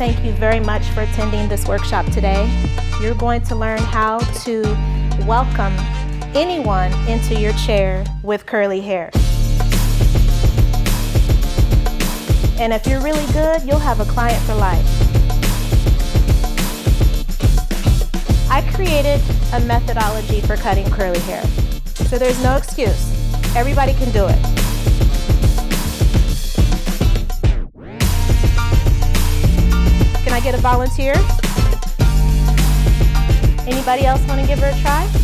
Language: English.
thank you very much for attending this workshop today. You're going to learn how to welcome anyone into your chair with curly hair. And if you're really good, you'll have a client for life. I created a methodology for cutting curly hair, so there's no excuse. Everybody can do it. Can I get a volunteer? Anybody else want to give her a try?